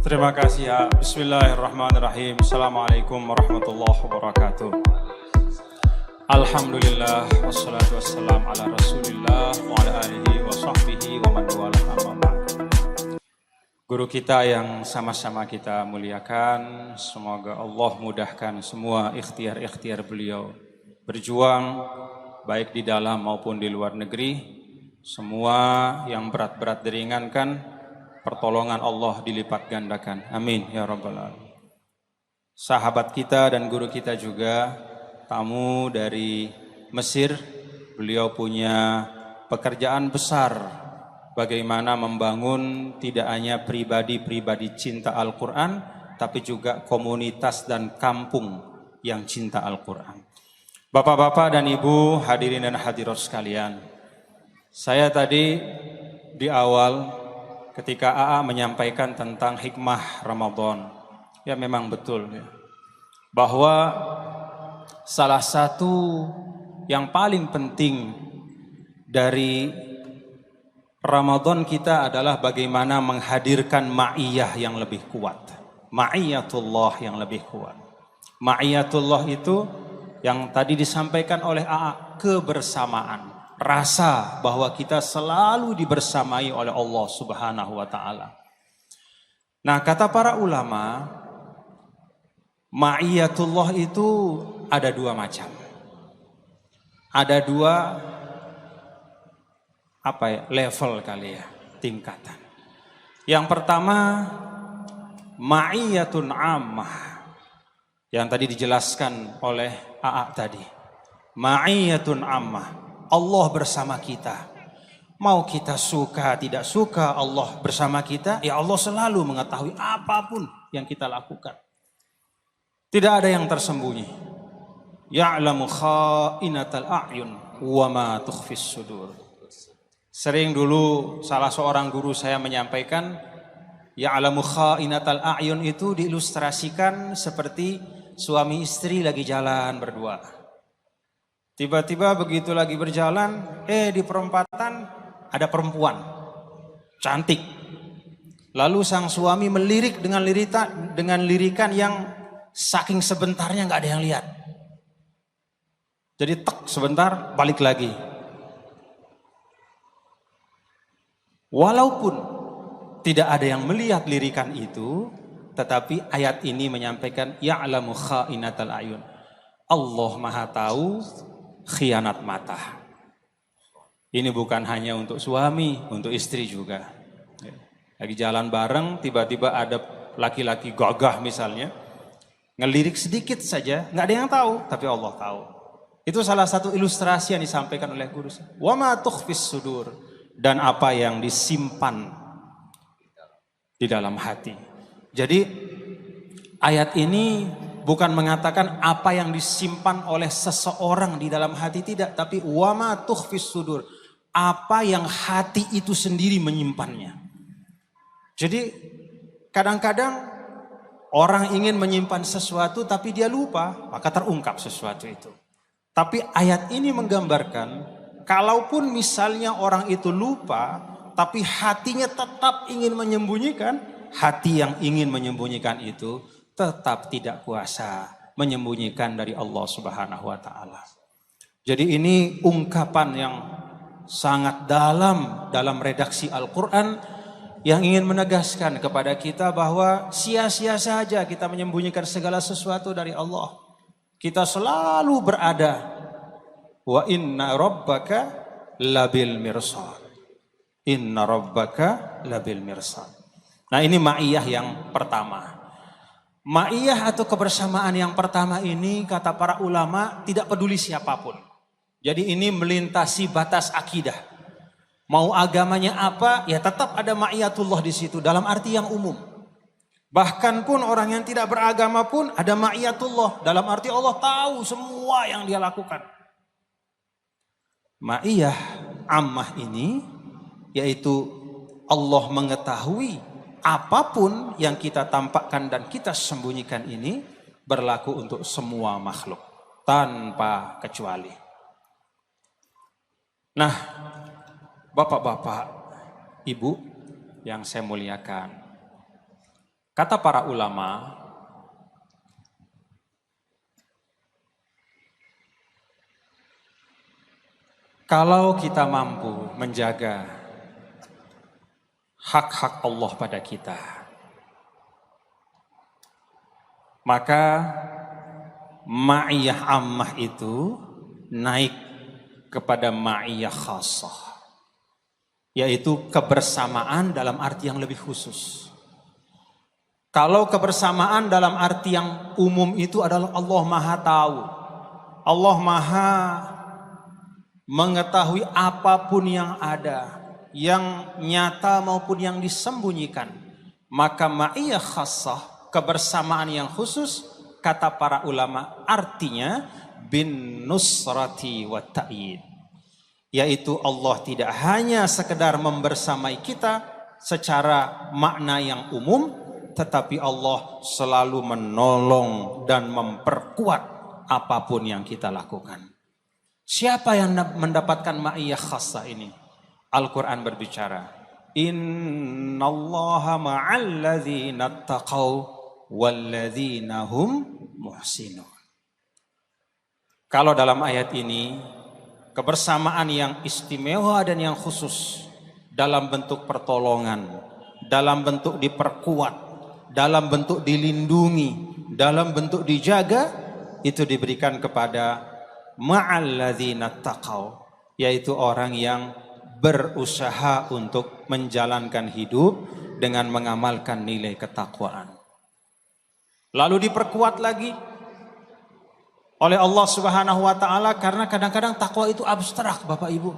Terima kasih ya. Bismillahirrahmanirrahim. Assalamualaikum warahmatullahi wabarakatuh. Alhamdulillah wassalatu wassalam ala Rasulillah wa ala alihi wa sahbihi wa man walah amma ba'd. Guru kita yang sama-sama kita muliakan, semoga Allah mudahkan semua ikhtiar-ikhtiar beliau berjuang baik di dalam maupun di luar negeri. Semua yang berat-berat diringankan, pertolongan Allah dilipat gandakan. Amin ya rabbal alamin. Sahabat kita dan guru kita juga tamu dari Mesir. Beliau punya pekerjaan besar bagaimana membangun tidak hanya pribadi-pribadi cinta Al-Quran, tapi juga komunitas dan kampung yang cinta Al-Quran. Bapak-bapak dan ibu, hadirin dan hadirat sekalian, saya tadi di awal ketika AA menyampaikan tentang hikmah Ramadan, ya memang betul ya, bahwa salah satu yang paling penting dari Ramadan kita adalah bagaimana menghadirkan ma'iyah yang lebih kuat, ma'iyatullah yang lebih kuat. Ma'iyatullah itu yang tadi disampaikan oleh AA, kebersamaan. Rasa bahwa kita selalu dibersamai oleh Allah Subhanahu wa ta'ala. Nah, kata para ulama, ma'iyatullah itu ada dua macam. Ada dua level kali ya, tingkatan. Yang pertama, ma'iyatun ammah, yang tadi dijelaskan oleh AA tadi. Ma'iyatun ammah, Allah bersama kita. Mau kita suka tidak suka, Allah bersama kita. Ya Allah selalu mengetahui apapun yang kita lakukan. Tidak ada yang tersembunyi. Ya'lamu kha'inatal a'yun wa ma tukhfis sudur. Sering dulu salah seorang guru saya menyampaikan, ya'lamu kha'inatal a'yun itu diilustrasikan seperti suami istri lagi jalan berdua. Tiba-tiba begitu lagi berjalan, di perempatan ada perempuan cantik. Lalu sang suami melirik dengan lirikan yang saking sebentarnya nggak ada yang lihat. Jadi sebentar balik lagi. Walaupun tidak ada yang melihat lirikan itu, tetapi ayat ini menyampaikan ya'lamu kha'inatal ayun. Allah Maha tahu khianat mata. Ini bukan hanya untuk suami, untuk istri juga. Lagi jalan bareng, tiba-tiba ada laki-laki gagah misalnya, ngelirik sedikit saja, nggak ada yang tahu, tapi Allah tahu. Itu salah satu ilustrasi yang disampaikan oleh guru saya. Wa ma tukhfis sudur, dan apa yang disimpan di dalam hati. Jadi ayat ini bukan mengatakan apa yang disimpan oleh seseorang di dalam hati, tidak, tapi wama tukhfis sudur, apa yang hati itu sendiri menyimpannya. Jadi kadang-kadang orang ingin menyimpan sesuatu tapi dia lupa, maka terungkap sesuatu itu. Tapi ayat ini menggambarkan, kalaupun misalnya orang itu lupa, tapi hatinya tetap ingin menyembunyikan, hati yang ingin menyembunyikan itu tetap tidak kuasa menyembunyikan dari Allah Subhanahu wa ta'ala. Jadi ini ungkapan yang sangat dalam redaksi Al-Quran yang ingin menegaskan kepada kita bahwa sia-sia saja kita menyembunyikan segala sesuatu dari Allah. Kita selalu berada wa inna rabbaka labil mirsad. Inna rabbaka labil mirsad. Nah, ini ma'iyah yang pertama. Ma'iyah atau kebersamaan yang pertama ini, kata para ulama, tidak peduli siapapun. Jadi ini melintasi batas akidah. Mau agamanya apa, ya tetap ada ma'iyatullah di situ dalam arti yang umum. Bahkan pun orang yang tidak beragama pun ada ma'iyatullah dalam arti Allah tahu semua yang dia lakukan. Ma'iyah ammah ini yaitu Allah mengetahui apapun yang kita tampakkan dan kita sembunyikan ini berlaku untuk semua makhluk tanpa kecuali. Nah, bapak-bapak, ibu yang saya muliakan, Kata para ulama, kalau kita mampu menjaga hak-hak Allah pada kita, maka ma'iyah ammah itu naik kepada ma'iyah khassah, yaitu kebersamaan dalam arti yang lebih khusus. Kalau kebersamaan dalam arti yang umum itu adalah Allah Maha Tahu, Allah Maha mengetahui apapun yang ada, yang nyata maupun yang disembunyikan. Maka ma'iyah khassah, kebersamaan yang khusus, kata para ulama artinya bin nusrati wa ta'yid, yaitu Allah tidak hanya sekedar membersamai kita secara makna yang umum, tetapi Allah selalu menolong dan memperkuat apapun yang kita lakukan. Siapa yang mendapatkan ma'iyah khassah ini? Al-Quran berbicara, innallaha ma'alladzina taqaw walladzina hum muhsinun. Kalau dalam ayat ini, kebersamaan yang istimewa dan yang khusus dalam bentuk pertolongan, dalam bentuk diperkuat, dalam bentuk dilindungi, dalam bentuk dijaga, itu diberikan kepada ma'alladzina taqaw, yaitu orang yang berusaha untuk menjalankan hidup dengan mengamalkan nilai ketakwaan. Lalu diperkuat lagi oleh Allah Subhanahu wa taala, karena kadang-kadang takwa itu abstrak, Bapak Ibu.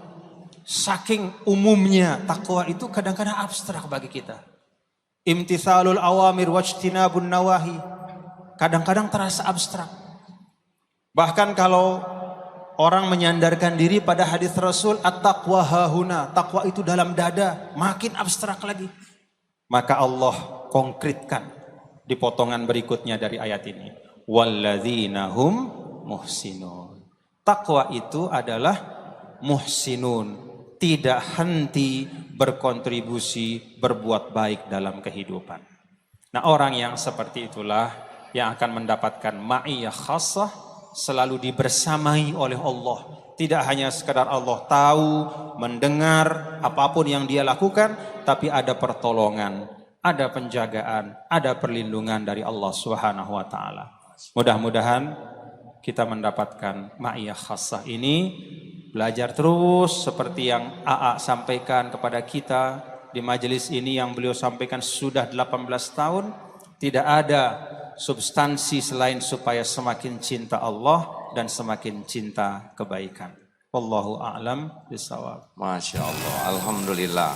Saking umumnya takwa itu kadang-kadang abstrak bagi kita. Imtithalul awamir wajtinabun nawahi, kadang-kadang terasa abstrak. Bahkan kalau orang menyandarkan diri pada hadis Rasul, at-taqwa hahuna, takwa itu dalam dada, makin abstrak lagi. Maka Allah konkretkan di potongan berikutnya dari ayat ini, walladzina hum muhsinun. Takwa itu adalah muhsinun, tidak henti berkontribusi, berbuat baik dalam kehidupan. Nah, orang yang seperti itulah yang akan mendapatkan ma'iyah khassah, selalu dibersamai oleh Allah. Tidak hanya sekadar Allah tahu, mendengar apapun yang dia lakukan, tapi ada pertolongan, ada penjagaan, ada perlindungan dari Allah Subhanahu wa taala. Mudah-mudahan kita mendapatkan ma'iyah khassah ini, belajar terus seperti yang AA sampaikan kepada kita di majelis ini, yang beliau sampaikan sudah 18 tahun. Tidak ada substansi selain supaya semakin cinta Allah dan semakin cinta kebaikan. Wallahu a'lam bishawab. Masya Allah, alhamdulillah.